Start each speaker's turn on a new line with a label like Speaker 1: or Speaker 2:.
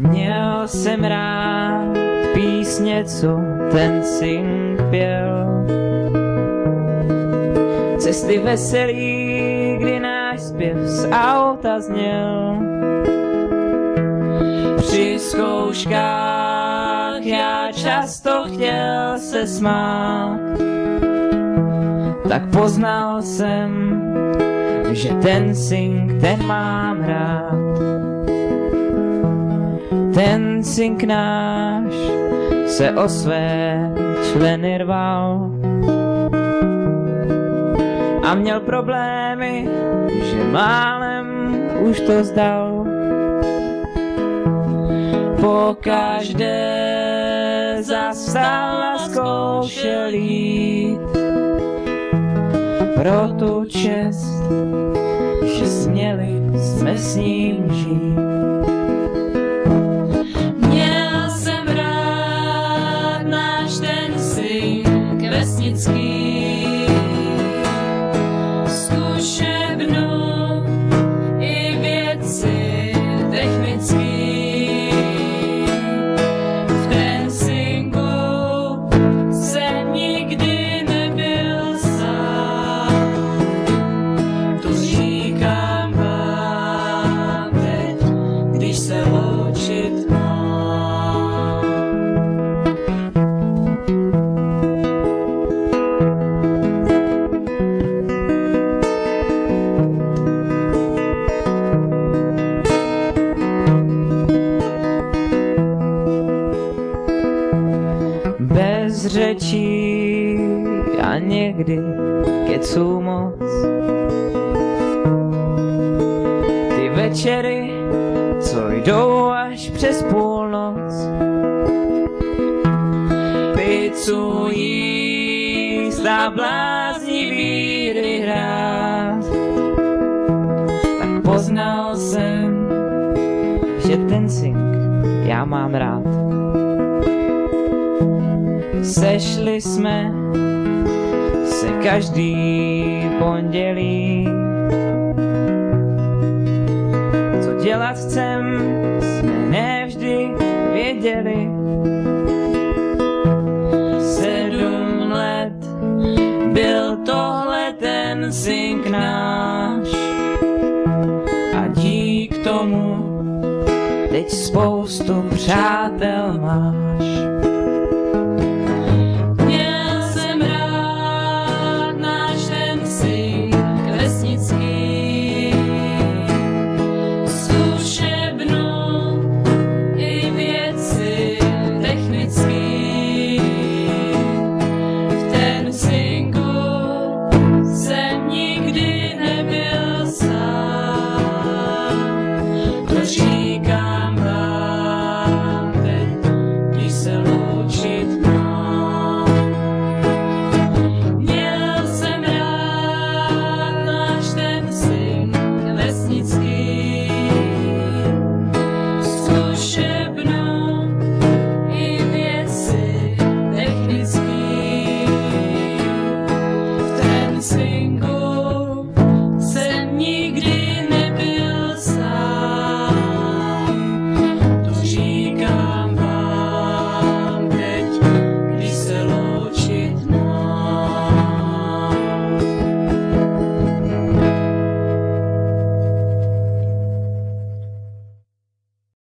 Speaker 1: Měl jsem rád písně, co ten sing pěl, cesty veselý, kdy náš zpěv z auta zněl. Při zkouškách já často chtěl se smát, tak poznal jsem, že ten sing, ten mám rád. Ten sing náš se o své členy rval a měl problémy, že málem už to zdal. Pokaždé zastal a zkoušel jít pro tu čest, že směli jsme s ním žít.
Speaker 2: Měl jsem rád náš ten sing vesnický, zkušebnu i věci technický. V ten singu jsem nikdy nebyl sám, to říkám vám teď, když se loučit mám.
Speaker 1: Bez řečí a někdy keců moc. Ty večery, co jdou až přes půlnoc. Pizzu jíst a bláznivý hry hrát. Tak poznal jsem, že ten sing já mám rád. Sešli jsme se každý pondělí. Co dělat chcem, jsme nevždy věděli. 7 let byl tohle ten sing náš a dík tomu teď spoustu přátel máš.